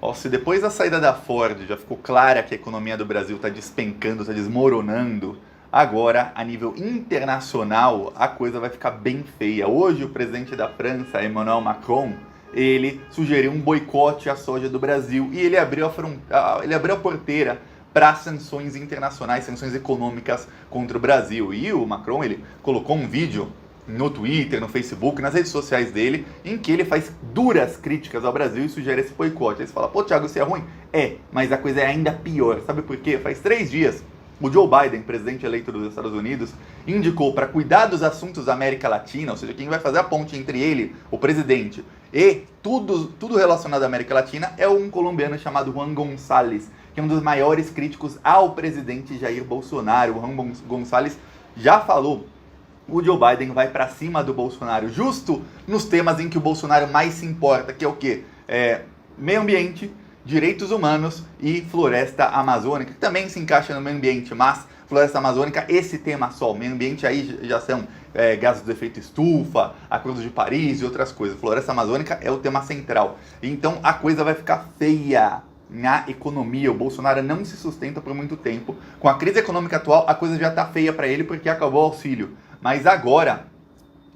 Ó, se depois da saída da Ford já ficou clara que a economia do Brasil está despencando, está desmoronando, agora, a nível internacional, a coisa vai ficar bem feia. Hoje, o presidente da França, Emmanuel Macron, ele sugeriu um boicote à soja do Brasil e ele abriu a porteira para sanções internacionais, sanções econômicas contra o Brasil. E o Macron, ele colocou um vídeo no Twitter, no Facebook, nas redes sociais dele, em que ele faz duras críticas ao Brasil e sugere esse boicote. Aí você fala, pô, Thiago, isso é ruim? É, mas a coisa é ainda pior. Sabe por quê? Faz 3 dias, o Joe Biden, presidente eleito dos Estados Unidos, indicou para cuidar dos assuntos da América Latina, ou seja, quem vai fazer a ponte entre ele, o presidente, e tudo relacionado à América Latina, é um colombiano chamado Juan González, que é um dos maiores críticos ao presidente Jair Bolsonaro. O Juan González já falou: o Joe Biden vai para cima do Bolsonaro justo nos temas em que o Bolsonaro mais se importa, que é o quê? Meio ambiente, direitos humanos e floresta amazônica, que também se encaixa no meio ambiente, mas floresta amazônica, esse tema só. Meio ambiente aí já são gases do efeito estufa, Acordo de Paris e outras coisas. Floresta amazônica é o tema central. Então a coisa vai ficar feia na economia. O Bolsonaro não se sustenta por muito tempo. Com a crise econômica atual, a coisa já está feia para ele porque acabou o auxílio. Mas agora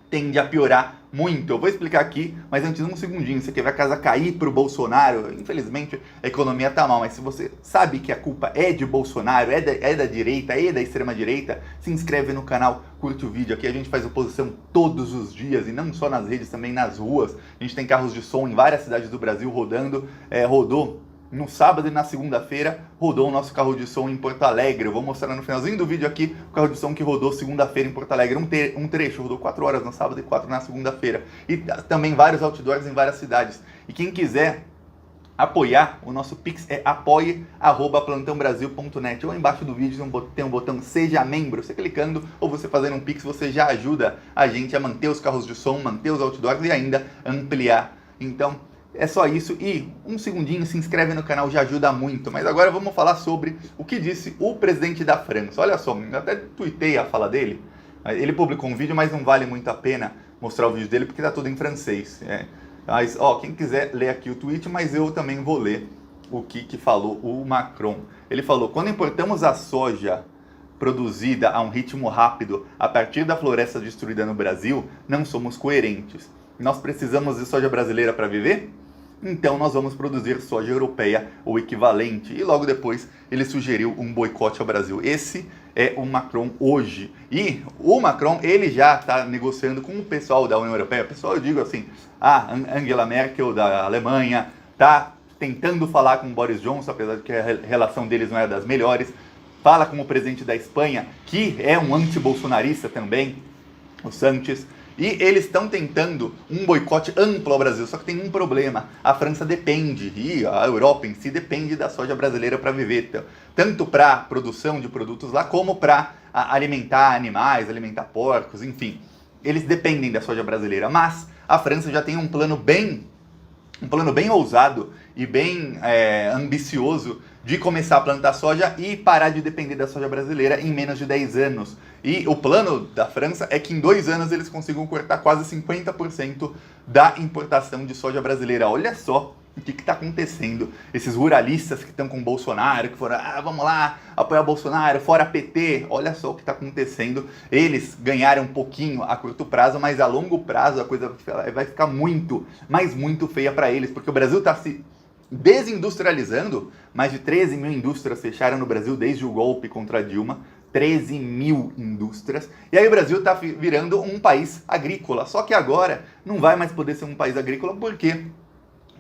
tende a piorar muito. Eu vou explicar aqui, mas antes um segundinho. Você quer ver a casa cair para o Bolsonaro? Infelizmente, a economia está mal, mas se você sabe que a culpa é de Bolsonaro, é da direita, é da extrema-direita, se inscreve no canal, curte o vídeo. Aqui a gente faz oposição todos os dias, e não só nas redes, também nas ruas. A gente tem carros de som em várias cidades do Brasil rodando. Rodou no sábado e na segunda-feira, rodou o nosso carro de som em Porto Alegre. Eu vou mostrar no finalzinho do vídeo aqui o carro de som que rodou segunda-feira em Porto Alegre. Um trecho, rodou 4 horas no sábado e 4 na segunda-feira. E também vários outdoors em várias cidades. E quem quiser apoiar, o nosso Pix é apoie@plantãobrasil.net. Ou embaixo do vídeo tem um botão Seja Membro. Você clicando ou você fazendo um Pix, você já ajuda a gente a manter os carros de som, manter os outdoors e ainda ampliar. Então, é só isso, e um segundinho, se inscreve no canal, já ajuda muito. Mas agora vamos falar sobre o que disse o presidente da França. Olha só, eu até tuitei a fala dele. Ele publicou um vídeo, mas não vale muito a pena mostrar o vídeo dele, porque tá tudo em francês. Mas, quem quiser ler aqui o tweet, mas eu também vou ler o que falou o Macron. Ele falou: quando importamos a soja produzida a um ritmo rápido a partir da floresta destruída no Brasil, não somos coerentes. Nós precisamos de soja brasileira para viver? Então nós vamos produzir soja europeia ou equivalente. E logo depois ele sugeriu um boicote ao Brasil. Esse é o Macron hoje. E o Macron, ele já está negociando com o pessoal da União Europeia. Pessoal, eu digo assim, a Angela Merkel da Alemanha está tentando falar com o Boris Johnson, apesar de que a relação deles não é das melhores. Fala com o presidente da Espanha, que é um anti-bolsonarista também, o Sánchez. E eles estão tentando um boicote amplo ao Brasil, só que tem um problema: a França depende, e a Europa em si depende da soja brasileira para viver, tanto para produção de produtos lá, como para alimentar animais, alimentar porcos, enfim. Eles dependem da soja brasileira, mas a França já tem um plano bem ousado e bem ambicioso de começar a plantar soja e parar de depender da soja brasileira em menos de 10 anos. E o plano da França é que em 2 anos eles consigam cortar quase 50% da importação de soja brasileira. Olha só o que está acontecendo. Esses ruralistas que estão com o Bolsonaro, que foram, vamos lá, apoiar o Bolsonaro, fora PT. Olha só o que está acontecendo. Eles ganharam um pouquinho a curto prazo, mas a longo prazo a coisa vai ficar muito, mas muito feia para eles, porque o Brasil está se desindustrializando. Mais de 13 mil indústrias fecharam no Brasil desde o golpe contra Dilma. 13 mil indústrias. E aí o Brasil está virando um país agrícola. Só que agora não vai mais poder ser um país agrícola porque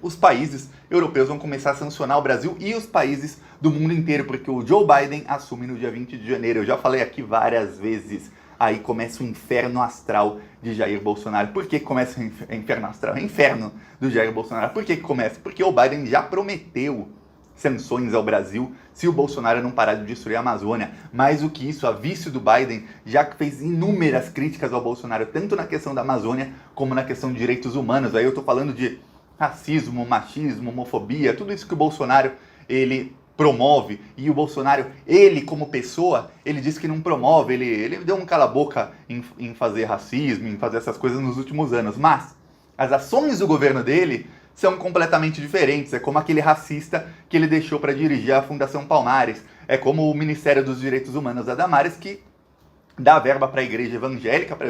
os países europeus vão começar a sancionar o Brasil e os países do mundo inteiro, porque o Joe Biden assume no dia 20 de janeiro. Eu já falei aqui várias vezes. Aí começa o inferno astral de Jair Bolsonaro. Por que começa o inferno astral? É inferno do Jair Bolsonaro. Por que começa? Porque o Biden já prometeu sanções ao Brasil se o Bolsonaro não parar de destruir a Amazônia. Mais do que isso, a vice do Biden já fez inúmeras críticas ao Bolsonaro, tanto na questão da Amazônia como na questão de direitos humanos. Aí eu tô falando de racismo, machismo, homofobia, tudo isso que o Bolsonaro ele promove. E o Bolsonaro, ele como pessoa, ele disse que não promove, ele deu um cala-boca em fazer racismo, em fazer essas coisas nos últimos anos, mas as ações do governo dele são completamente diferentes. É como aquele racista que ele deixou para dirigir a Fundação Palmares. É como o Ministério dos Direitos Humanos da Damares, que dá verba para a igreja evangélica, para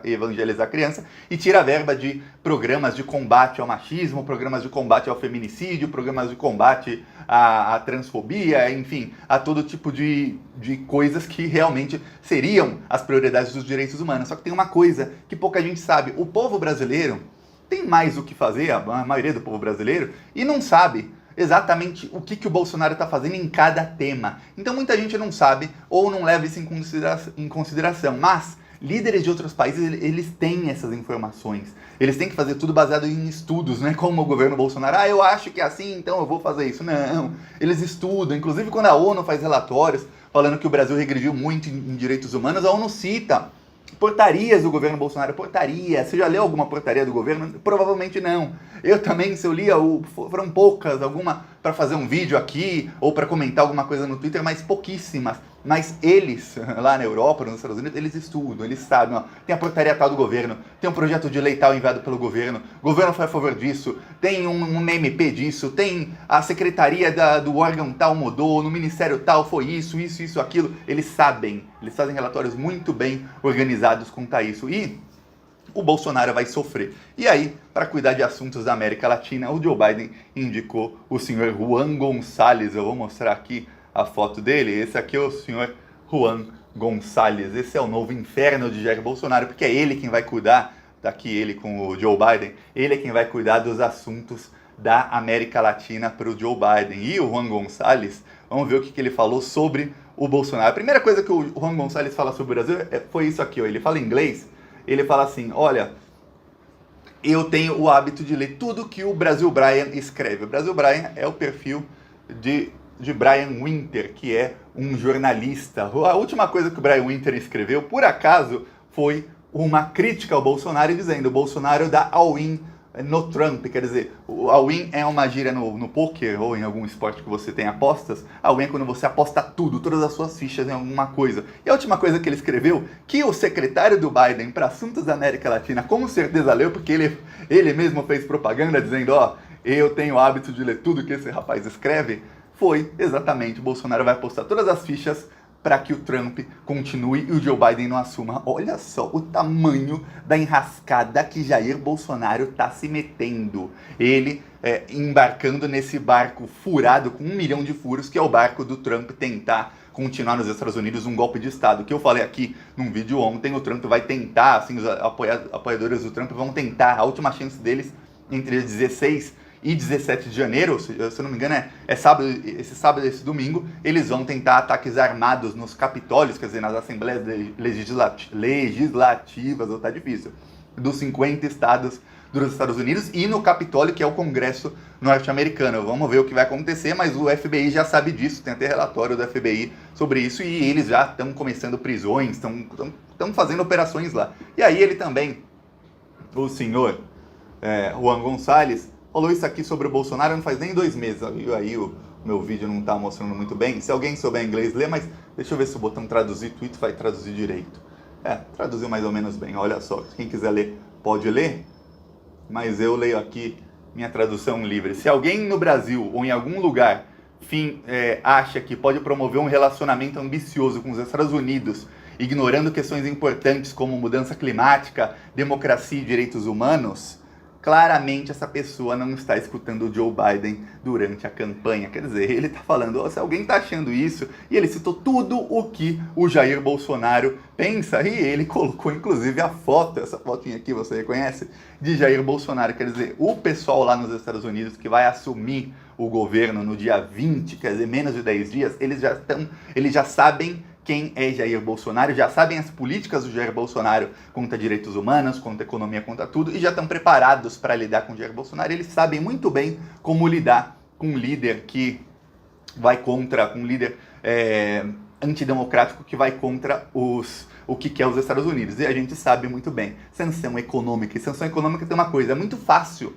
evangelizar a criança, e tira a verba de programas de combate ao machismo, programas de combate ao feminicídio, programas de combate à transfobia, enfim, a todo tipo de coisas que realmente seriam as prioridades dos direitos humanos. Só que tem uma coisa que pouca gente sabe: o povo brasileiro tem mais o que fazer, a maioria do povo brasileiro, e não sabe exatamente o que o Bolsonaro está fazendo em cada tema. Então muita gente não sabe ou não leva isso em consideração. Mas líderes de outros países, eles têm essas informações. Eles têm que fazer tudo baseado em estudos, não é como o governo Bolsonaro: eu acho que é assim, então eu vou fazer isso. Não, eles estudam. Inclusive quando a ONU faz relatórios falando que o Brasil regrediu muito em direitos humanos, a ONU cita portarias do governo Bolsonaro. Portaria. Você já leu alguma portaria do governo? Provavelmente não. Eu também, se eu lia, foram poucas, alguma para fazer um vídeo aqui, ou para comentar alguma coisa no Twitter, mas pouquíssimas. Mas eles, lá na Europa, nos Estados Unidos, eles estudam, eles sabem, ó, tem a portaria tal do governo, tem um projeto de lei tal enviado pelo governo, o governo foi a favor disso, tem um MP disso, tem a secretaria do órgão tal mudou, no ministério tal foi isso, aquilo. Eles sabem, eles fazem relatórios muito bem organizados quanto a isso. E o Bolsonaro vai sofrer. E aí, para cuidar de assuntos da América Latina, o Joe Biden indicou o senhor Juan González. Eu vou mostrar aqui a foto dele. Esse aqui é o senhor Juan González. Esse é o novo inferno de Jair Bolsonaro, porque é ele quem vai cuidar, daqui ele com o Joe Biden, ele é quem vai cuidar dos assuntos da América Latina para o Joe Biden. E o Juan González, vamos ver o que ele falou sobre o Bolsonaro. A primeira coisa que o Juan González fala sobre o Brasil foi isso aqui, ó. Ele fala em inglês. Ele fala assim: olha, eu tenho o hábito de ler tudo que o Brasil Brian escreve. O Brasil Brian é o perfil de Brian Winter, que é um jornalista. A última coisa que o Brian Winter escreveu, por acaso, foi uma crítica ao Bolsonaro, dizendo: o Bolsonaro dá all-in no Trump. Quer dizer, o all-in é uma gíria no poker ou em algum esporte que você tem apostas. All-in é quando você aposta tudo, todas as suas fichas em alguma coisa. E a última coisa que ele escreveu, que o secretário do Biden para assuntos da América Latina com certeza leu, porque ele mesmo fez propaganda dizendo: ó, eu tenho o hábito de ler tudo que esse rapaz escreve, foi exatamente: o Bolsonaro vai apostar todas as fichas para que o Trump continue e o Joe Biden não assuma. Olha só o tamanho da enrascada que Jair Bolsonaro está se metendo. Ele embarcando nesse barco furado com 1 milhão de furos, que é o barco do Trump tentar continuar nos Estados Unidos um golpe de Estado. Que eu falei aqui num vídeo ontem, o Trump vai tentar, assim, os apoiadores do Trump vão tentar, a última chance deles entre 16 e 17 de janeiro, se eu não me engano, é sábado, esse domingo, eles vão tentar ataques armados nos capitólios, quer dizer, nas assembleias legislativas, tá difícil, dos 50 estados dos Estados Unidos, e no Capitólio, que é o Congresso norte-americano. Vamos ver o que vai acontecer, mas o FBI já sabe disso, tem até relatório do FBI sobre isso, e eles já estão começando prisões, estão fazendo operações lá. E aí ele também, o senhor Juan González, falou isso aqui sobre o Bolsonaro não faz nem 2 meses. Viu? Aí o meu vídeo não está mostrando muito bem. Se alguém souber inglês, lê, mas deixa eu ver se o botão traduzir tweet vai traduzir direito. Traduziu mais ou menos bem, olha só. Quem quiser ler, pode ler, mas eu leio aqui minha tradução livre. Se alguém no Brasil ou em algum lugar acha que pode promover um relacionamento ambicioso com os Estados Unidos, ignorando questões importantes como mudança climática, democracia e direitos humanos, claramente essa pessoa não está escutando o Joe Biden durante a campanha. Quer dizer, ele está falando: se alguém está achando isso, e ele citou tudo o que o Jair Bolsonaro pensa, e ele colocou inclusive a foto, essa fotinha aqui você reconhece, de Jair Bolsonaro. Quer dizer, o pessoal lá nos Estados Unidos que vai assumir o governo no dia 20, quer dizer, menos de 10 dias, eles já sabem quem é Jair Bolsonaro, já sabem as políticas do Jair Bolsonaro contra direitos humanos, contra economia, contra tudo, e já estão preparados para lidar com o Jair Bolsonaro. Eles sabem muito bem como lidar com um líder que vai contra, um líder antidemocrático que vai contra o que quer os Estados Unidos. E a gente sabe muito bem. Sanção econômica. E sanção econômica tem uma coisa: é muito fácil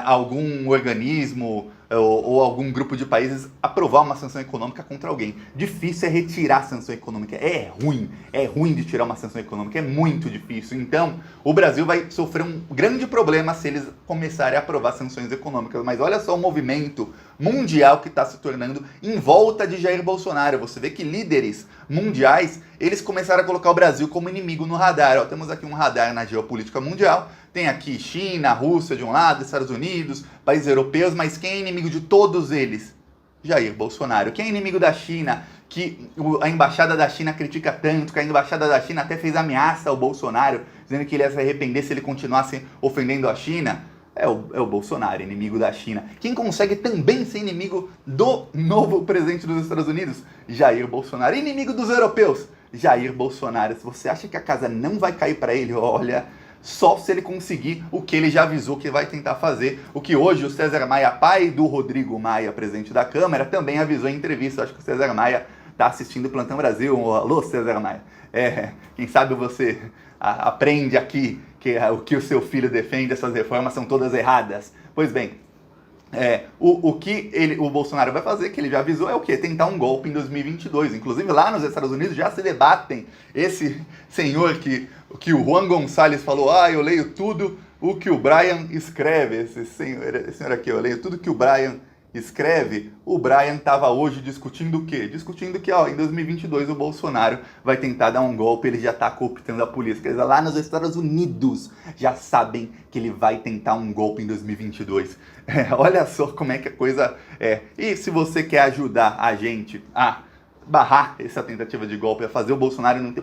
algum organismo ou algum grupo de países aprovar uma sanção econômica contra alguém. Difícil é retirar a sanção econômica. É ruim de tirar uma sanção econômica, é muito difícil. Então, o Brasil vai sofrer um grande problema se eles começarem a aprovar sanções econômicas. Mas olha só o movimento mundial que está se tornando em volta de Jair Bolsonaro. Você vê que líderes mundiais, eles começaram a colocar o Brasil como inimigo no radar. Ó, temos aqui um radar na geopolítica mundial. Tem aqui China, Rússia de um lado, Estados Unidos, países europeus, mas quem é inimigo de todos eles? Jair Bolsonaro. Quem é inimigo da China, que a embaixada da China critica tanto, que a embaixada da China até fez ameaça ao Bolsonaro, dizendo que ele ia se arrepender se ele continuasse ofendendo a China? É o Bolsonaro, inimigo da China. Quem consegue também ser inimigo do novo presidente dos Estados Unidos? Jair Bolsonaro. Inimigo dos europeus? Jair Bolsonaro. Se você acha que a casa não vai cair para ele, olha, só se ele conseguir o que ele já avisou que vai tentar fazer. O que hoje o César Maia, pai do Rodrigo Maia, presidente da Câmara, também avisou em entrevista. Acho que o César Maia está assistindo o Plantão Brasil. Alô, César Maia. Quem sabe você aprende aqui que o que o seu filho defende, essas reformas são todas erradas. Pois bem, o que o Bolsonaro vai fazer, que ele já avisou, é o quê? Tentar um golpe em 2022. Inclusive lá nos Estados Unidos já se debatem. Esse senhor que o Juan Gonçalves falou, eu leio tudo o que o Brian escreve. Esse senhor aqui, eu leio tudo que o Brian escreve. O Brian estava hoje discutindo o quê? Discutindo que em 2022 o Bolsonaro vai tentar dar um golpe, ele já está cooptando a polícia. Quer dizer, lá nos Estados Unidos já sabem que ele vai tentar um golpe em 2022. Olha só como é que a coisa é. E se você quer ajudar a gente a barrar essa tentativa de golpe, a fazer o Bolsonaro não ter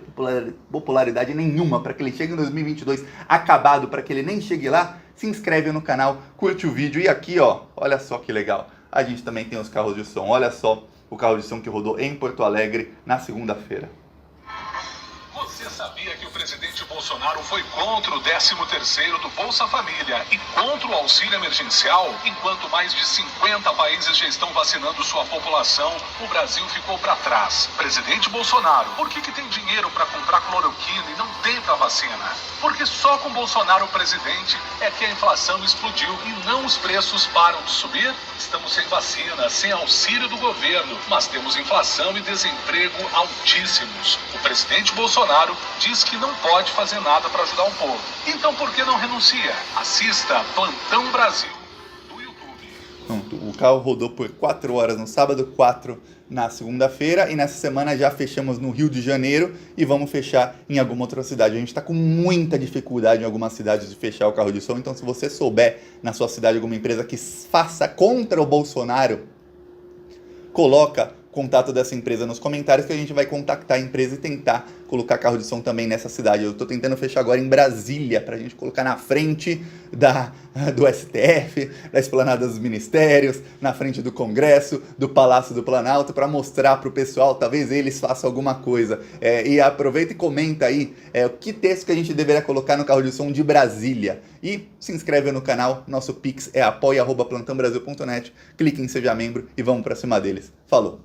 popularidade nenhuma, para que ele chegue em 2022 acabado, para que ele nem chegue lá, se inscreve no canal, curte o vídeo. E aqui, olha só que legal, a gente também tem os carros de som. Olha só o carro de som que rodou em Porto Alegre na segunda-feira. Você sabia que o presidente Bolsonaro foi contra o 13º do Bolsa Família e contra o auxílio emergencial? Enquanto mais de 50 países já estão vacinando sua população, o Brasil ficou para trás. Presidente Bolsonaro, por que tem dinheiro para comprar cloroquina e não tem para vacina? Porque só com Bolsonaro presidente é que a inflação explodiu e não os preços param de subir? Estamos sem vacina, sem auxílio do governo, mas temos inflação e desemprego altíssimos. O presidente Bolsonaro diz que não pode fazer nada para ajudar o povo. Então por que não renuncia? Assista Plantão Brasil do YouTube. Pronto, o carro rodou por 4 horas no sábado, 4 na segunda-feira, e nessa semana já fechamos no Rio de Janeiro e vamos fechar em alguma outra cidade. A gente está com muita dificuldade em algumas cidades de fechar o carro de som, então se você souber na sua cidade alguma empresa que faça contra o Bolsonaro, coloca contato dessa empresa nos comentários que a gente vai contactar a empresa e tentar colocar carro de som também nessa cidade. Eu estou tentando fechar agora em Brasília, para a gente colocar na frente do STF, da esplanada dos ministérios, na frente do Congresso, do Palácio do Planalto, para mostrar para o pessoal, talvez eles façam alguma coisa. E aproveita e comenta aí que texto que a gente deveria colocar no carro de som de Brasília. E se inscreve no canal, nosso Pix é apoia@plantãobrasil.net, clique em Seja Membro e vamos para cima deles. Falou!